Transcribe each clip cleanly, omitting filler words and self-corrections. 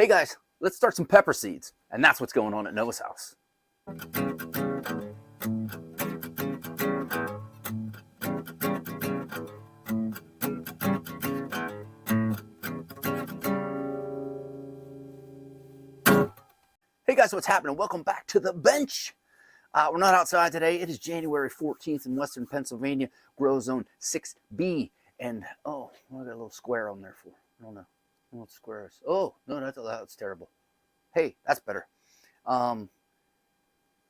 Hey guys, let's start some pepper seeds. And that's what's going on at Noah's house. Hey guys, what's happening? Welcome back to the bench. We're not outside today. It is January 14th in Western Pennsylvania, grow zone 6B. And oh, I got a little square on there for. I don't know what square is. Oh, no, that's terrible. Hey, that's better.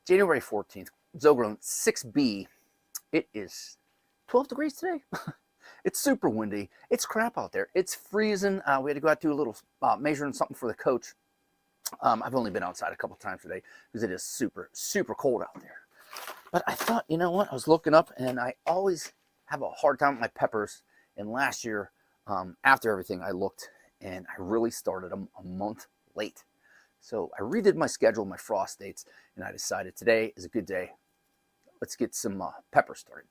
January 14th, Zogrone 6B. It is 12 degrees today. It's super windy. It's crap out there. It's freezing. We had to go out to do a little measuring something for the coach. I've only been outside a couple times today because it is super, super cold out there. But I thought, you know what? I was looking up, and I always have a hard time with my peppers. And last year, after everything, I looked, and I really started them a month late. So I redid my schedule, my frost dates, and I decided today is a good day. Let's get some pepper started.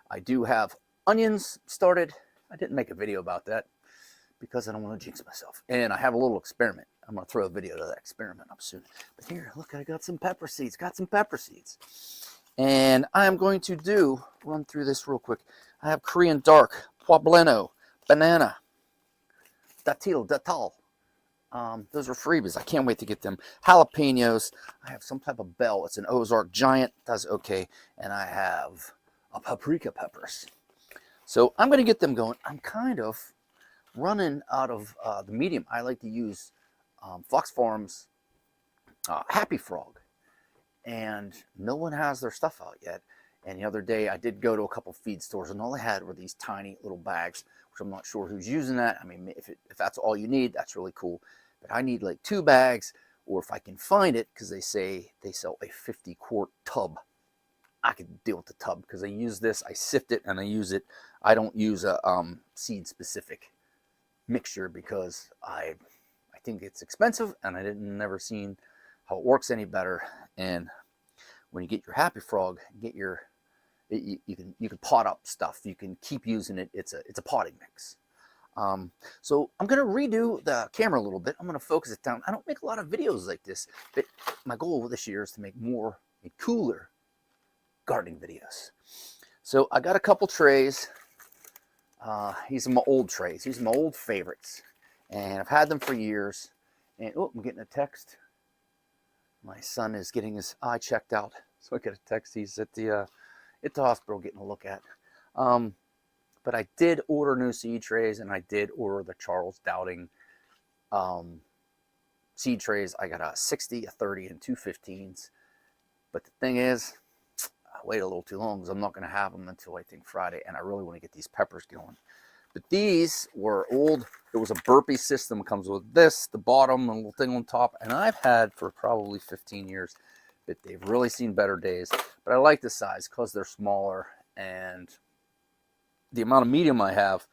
I do have onions started. I didn't make a video about that because I don't want to jinx myself. And I have a little experiment. I'm going to throw a video to that experiment up soon. But here, look, I got some pepper seeds. And I am going to run through this real quick. I have Korean dark, poblano, banana, datil. Those are freebies. I can't wait to get them. Jalapenos. I have some type of bell. It's an Ozark Giant. Does okay. And I have a paprika peppers. So I'm going to get them going. I'm kind of running out of the medium. I like to use Fox Farms Happy Frog. And no one has their stuff out yet. And the other day I did go to a couple feed stores, and all they had were these tiny little bags, which I'm not sure who's using that. I mean, if that's all you need, that's really cool. But I need like 2 bags, or if I can find it, because they say they sell a 50-quart tub. I could deal with the tub because I use this, I sift it, and I use it. I don't use a seed-specific mixture because I think it's expensive, and I never seen how it works any better. And when you get your Happy Frog, you can pot up stuff. You can keep using it. It's a potting mix. So I'm going to redo the camera a little bit. I'm going to focus it down. I don't make a lot of videos like this, but my goal this year is to make more and cooler gardening videos. So I got a couple trays. These are my old trays. These are my old favorites. And I've had them for years. And oh, I'm getting a text. My son is getting his eye checked out. So I get a text. He's at the hospital getting a look at. But I did order new seed trays, and I did order the Charles Dowding seed trays. I got a 60, a 30, and 2 15s. But the thing is, I waited a little too long because I'm not going to have them until I think Friday, and I really want to get these peppers going. But these were old. There was a burpee system. It comes with this, the bottom, and a little thing on top, and I've had for probably 15 years. But they've really seen better days. But I like the size because they're smaller, and the amount of medium I have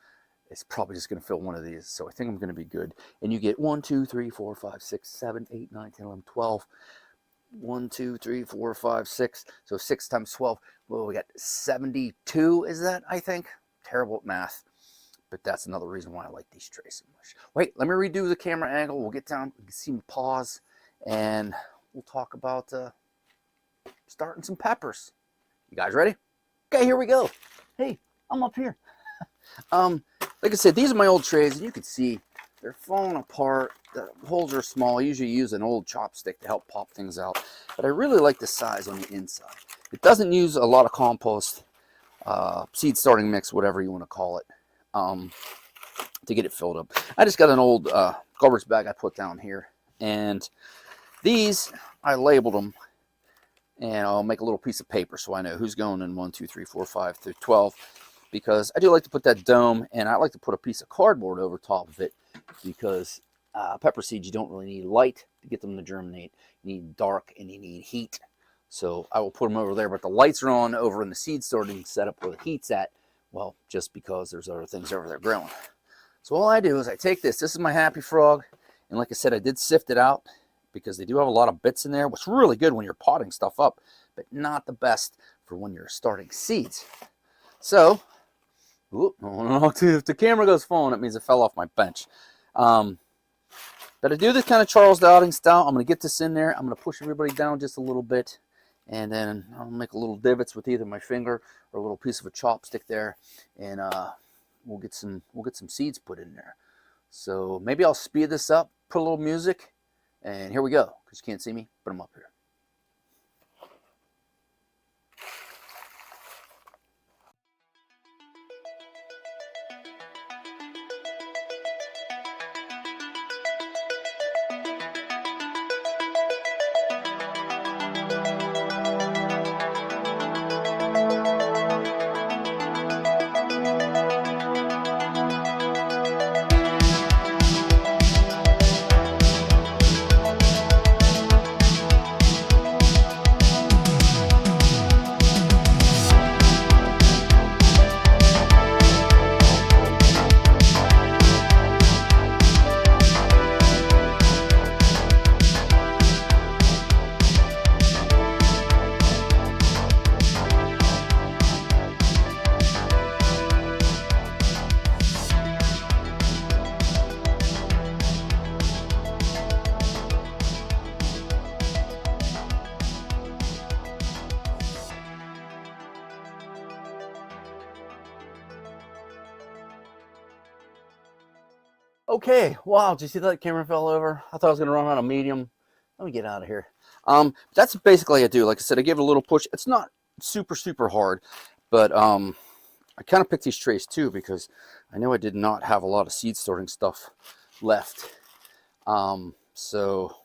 is probably just going to fill one of these. So I think I'm going to be good. And you get 1, 2, 3, 4, 5, 6, 7, 8, 9, 10, 11, 12. 1, 2, 3, 4, 5, 6. So 6 times 12. Well, we got 72, is that, I think? Terrible at math. But that's another reason why I like these trays so much. Wait, let me redo the camera angle. We'll get down. You can see me pause. And we'll talk about starting some peppers. You guys ready? Okay, here we go. Hey, I'm up here. Like I said, these are my old trays, and you can see they're falling apart. The holes are small. I usually use an old chopstick to help pop things out. But I really like the size on the inside. It doesn't use a lot of compost, seed starting mix, whatever you want to call it, to get it filled up. I just got an old garbage bag I put down here. And these, I labeled them. And I'll make a little piece of paper so I know who's going in 1, 2, 3, 4, 5 through 12. Because I do like to put that dome, and I like to put a piece of cardboard over top of it, because pepper seeds, you don't really need light to get them to germinate. You need dark, and you need heat. So I will put them over there, but the lights are on over in the seed starting setup where the heat's at. Well, just because there's other things over there growing. So all I do is I take this. This is my Happy Frog, and like I said, I did sift it out because they do have a lot of bits in there, which is really good when you're potting stuff up, but not the best for when you're starting seeds. So, if the camera goes falling, it means it fell off my bench. But I do this kind of Charles Dowding style. I'm going to get this in there. I'm going to push everybody down just a little bit. And then I'll make a little divots with either my finger or a little piece of a chopstick there. And we'll get some seeds put in there. So maybe I'll speed this up, put a little music, and here we go. Because you can't see me, but I'm up here. Okay, wow, did you see that camera fell over? I thought I was going to run on a medium. Let me get out of here. That's basically I do. Like I said, I give it a little push. It's not super, super hard, but I kind of picked these trays too because I know I did not have a lot of seed sorting stuff left. So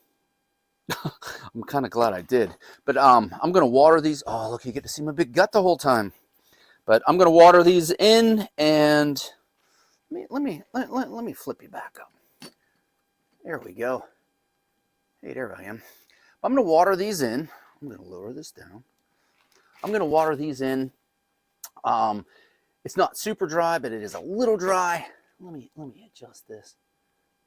I'm kind of glad I did. But I'm going to water these. Oh, look, you get to see my big gut the whole time. But I'm going to water these in and... Let me flip you back up. There we go. Hey, there I am. I'm going to water these in. I'm going to lower this down. I'm going to water these in. It's not super dry, but it is a little dry. Let me adjust this.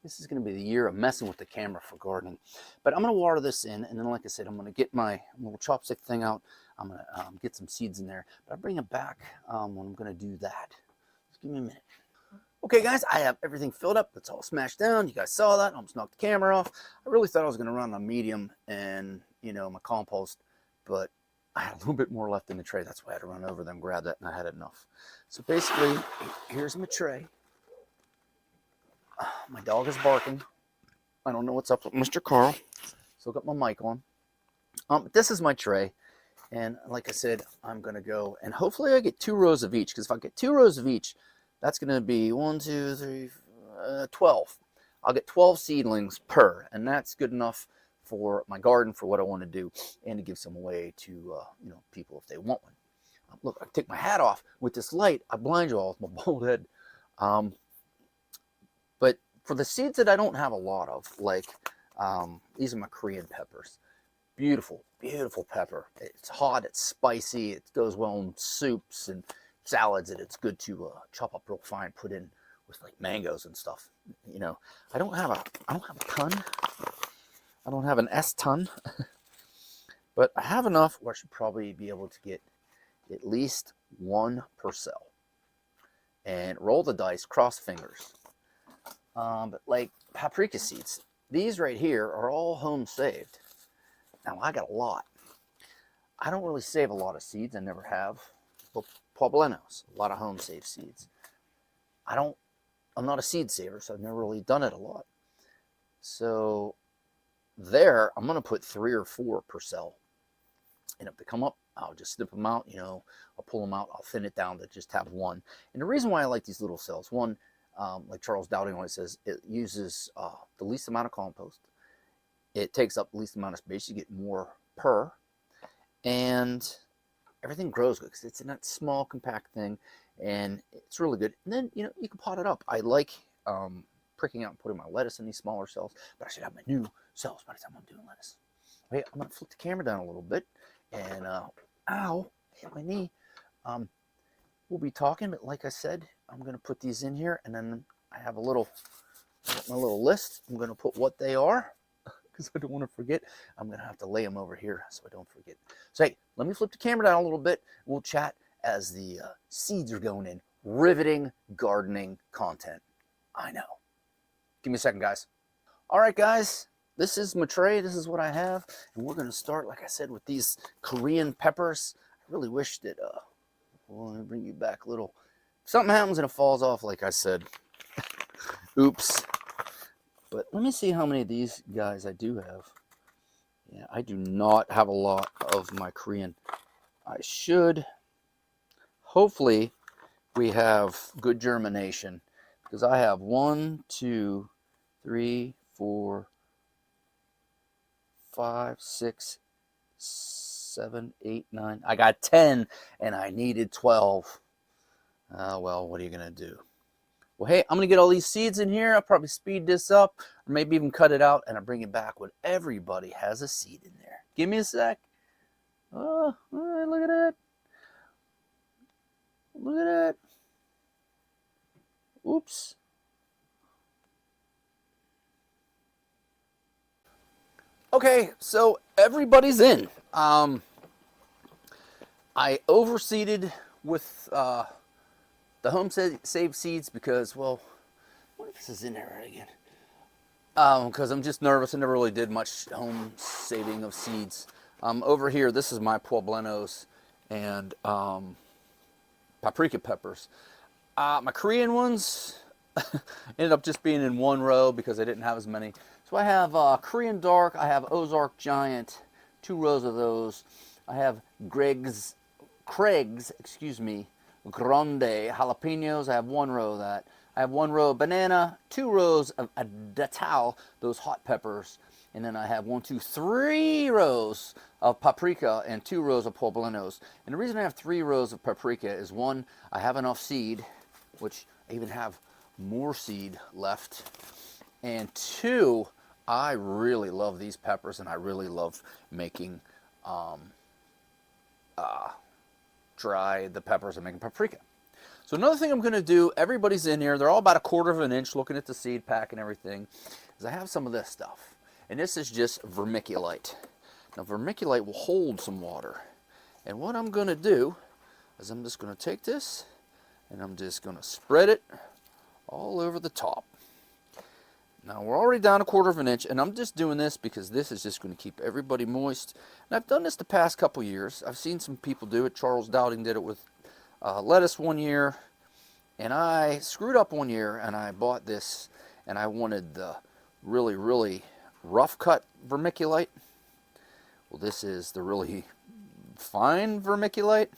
This is going to be the year of messing with the camera for gardening. But I'm going to water this in, and then, like I said, I'm going to get my little chopstick thing out. I'm going to get some seeds in there. But I'll bring it back when I'm going to do that. Just give me a minute. Okay, guys, I have everything filled up. It's all smashed down. You guys saw that. I almost knocked the camera off. I really thought I was going to run on medium and, you know, my compost, but I had a little bit more left in the tray. That's why I had to run over them, grab that, and I had enough. So basically, here's my tray. My dog is barking. I don't know what's up with Mr. Carl. Still got my mic on. This is my tray. And like I said, I'm going to go, and hopefully I get 2 rows of each, because if I get 2 rows of each, that's going to be 12. I'll get 12 seedlings per, and that's good enough for my garden for what I want to do, and to give some away to you know, people if they want one. Look, I take my hat off with this light. I blind you all with my bald head. But for the seeds that I don't have a lot of, like these are my Korean peppers. Beautiful, beautiful pepper. It's hot. It's spicy. It goes well in soups and salads, and it's good to chop up real fine, put in with like mangoes and stuff. You know, I don't have a ton. I don't have an S-ton, but I have enough where I should probably be able to get at least 1 per cell. And roll the dice, cross fingers. But like paprika seeds, these right here are all home saved. Now I got a lot. I don't really save a lot of seeds. I never have. But poblenos, a lot of home saved seeds. I'm not a seed saver, so I've never really done it a lot. So there, I'm going to put 3 or 4 per cell. And if they come up, I'll just snip them out, you know, I'll pull them out, I'll thin it down to just have 1. And the reason why I like these little cells, one, like Charles Dowding always says, it uses the least amount of compost. It takes up the least amount of space. You get more per. And everything grows good because it's in that small, compact thing. And it's really good. And then, you know, you can pot it up. I like pricking out and putting my lettuce in these smaller cells, but I should have my new cells by the time I'm doing lettuce. Okay, I'm going to flip the camera down a little bit. And, ow, hit my knee. We'll be talking, but like I said, I'm going to put these in here, and then I have my little list. I'm going to put what they are, because I don't want to forget. I'm going to have to lay them over here so I don't forget. So, hey, let me flip the camera down a little bit. We'll chat as the seeds are going in. Riveting gardening content. I know. Give me a second, guys. All right, guys, this is my tray. This is what I have. And we're going to start, like I said, with these Korean peppers. I really wish that, well, let me bring you back a little. If something happens and it falls off, like I said, oops. But let me see how many of these guys I do have. Yeah, I do not have a lot of my Korean. I should. Hopefully, we have good germination because I have 1, 2, 3, 4, 5, 6, 7, 8, 9. I got 10 and I needed 12. Well, what are you going to do? Well, hey, I'm going to get all these seeds in here. I'll probably speed this up or maybe even cut it out and I'll bring it back when everybody has a seed in there. Give me a sec. Oh, all right, look at that. Look at that. Oops. Okay, so everybody's in. I overseeded with the home save seeds because, well, what if this is in there right again? Because I'm just nervous. I never really did much home saving of seeds. Over here, this is my poblenos and paprika peppers. My Korean ones ended up just being in one row because I didn't have as many. So I have Korean Dark, I have Ozark Giant, 2 rows of those. I have Craig's, excuse me, Grande jalapenos. I have 1 row of that. I have 1 row of banana, 2 rows of Datal, those hot peppers. And then I have 1, 2, 3 rows of paprika and 2 rows of poblenos. And the reason I have 3 rows of paprika is 1, I have enough seed, which I even have more seed left. And 2, I really love these peppers and I really love making dry the peppers and making paprika. So another thing I'm going to do, everybody's in here, they're all about 1/4 of an inch looking at the seed pack and everything, is I have some of this stuff. And this is just vermiculite. Now vermiculite will hold some water. And what I'm going to do is I'm just going to take this and I'm just going to spread it all over the top. Now we're already down 1/4 of an inch, and I'm just doing this because this is just going to keep everybody moist. And I've done this the past couple years. I've seen some people do it. Charles Dowding did it with lettuce one year, and I screwed up one year, and I bought this, and I wanted the really, really rough cut vermiculite. Well, this is the really fine vermiculite,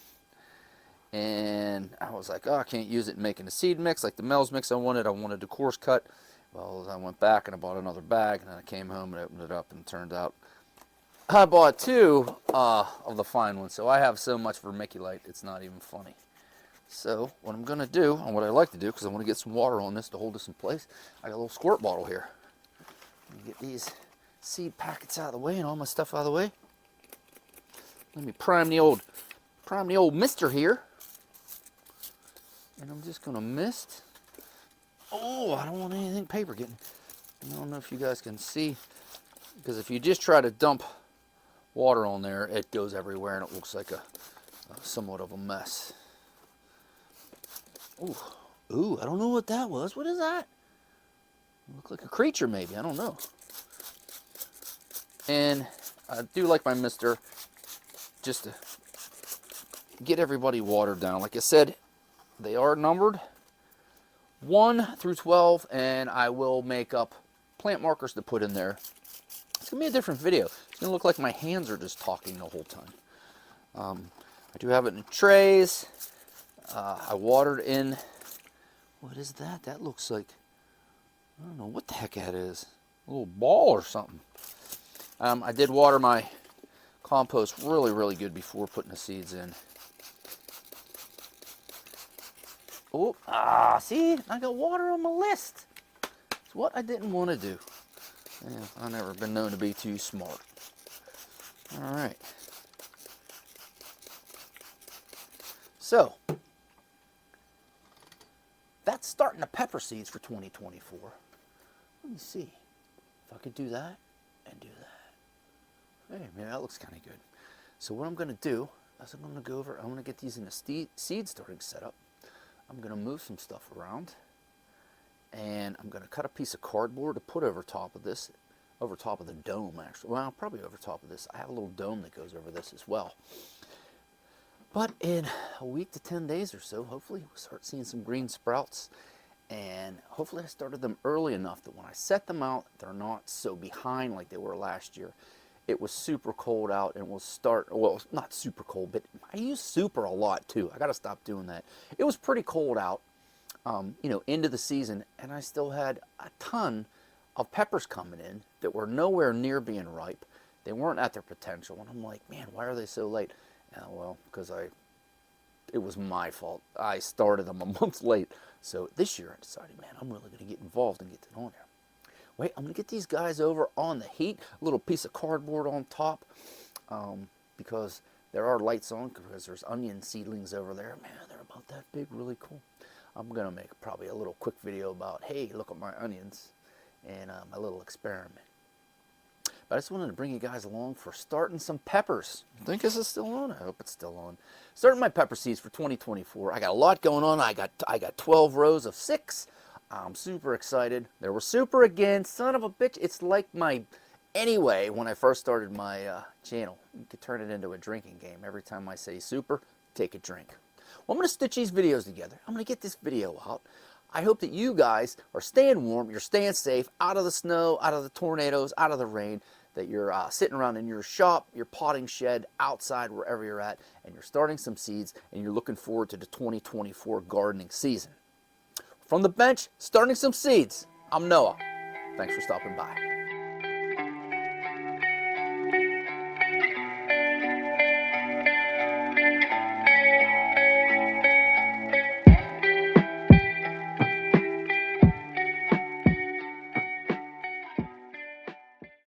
and I was like, oh, I can't use it in making a seed mix like the Mel's mix I wanted. I wanted the coarse cut. Well, I went back and I bought another bag, and then I came home and opened it up, and it turned out I bought 2 of the fine ones. So I have so much vermiculite, it's not even funny. So what I'm going to do, and what I like to do, because I want to get some water on this to hold this in place, I got a little squirt bottle here. Let me get these seed packets out of the way and all my stuff out of the way. Let me prime the old mister here. And I'm just going to mist. Oh, I don't want anything paper getting. I don't know if you guys can see, because if you just try to dump water on there, it goes everywhere and it looks like a somewhat of a mess. Ooh, I don't know what that was. What is that? It looked like a creature maybe, I don't know. And I do like my mister just to get everybody watered down. Like I said, they are numbered 1 through 12, and I will make up plant markers to put in there. It's going to be a different video. It's going to look like my hands are just talking the whole time. I do have it in trays. I watered in, what is that? That looks like, I don't know what the heck that is. A little ball or something. I did water my compost really, really good before putting the seeds in. Oh, see, I got water on my list. It's what I didn't want to do. Yeah, I've never been known to be too smart. All right. So, that's starting the pepper seeds for 2024. Let me see if I could do that and do that. Hey, maybe that looks kind of good. So what I'm going to do is I'm going to go over, I'm going to get these in a seed starting setup. I'm going to move some stuff around, And I'm going to cut a piece of cardboard to put over top of this, over top of the dome actually. Well, probably over top of this. I have a little dome that goes over this as well. But in a week to 10 days or so, hopefully we'll start seeing some green sprouts. And hopefully I started them early enough that when I set them out, they're not so behind like they were last year. It was super cold out and will start, well, not super cold, but I use super a lot too. I got to stop doing that. It was pretty cold out, you know, into the season, and I still had a ton of peppers coming in that were nowhere near being ripe. They weren't at their potential, and I'm like, man, why are they so late? Well, because it was my fault. I started them a month late. So this year I decided, man, I'm really going to get involved and get it on there. Wait, I'm going to get these guys over on the heat. A little piece of cardboard on top because there are lights on because there's onion seedlings over there. Man, they're about that big, really cool. I'm going to make probably a little quick video about, hey, look at my onions and my little experiment. But I just wanted to bring you guys along for starting some peppers. I think this is still on. I hope it's still on. Starting my pepper seeds for 2024. I got a lot going on. I got 12 rows of 6. I'm super excited. There were super again. Son of a bitch. It's like my... Anyway, when I first started my channel, you could turn it into a drinking game. Every time I say super, take a drink. Well, I'm going to stitch these videos together. I'm going to get this video out. I hope that you guys are staying warm, you're staying safe, out of the snow, out of the tornadoes, out of the rain, that you're sitting around in your shop, your potting shed, outside, wherever you're at, and you're starting some seeds, and you're looking forward to the 2024 gardening season. From the bench, starting some seeds, I'm Noah. Thanks for stopping by.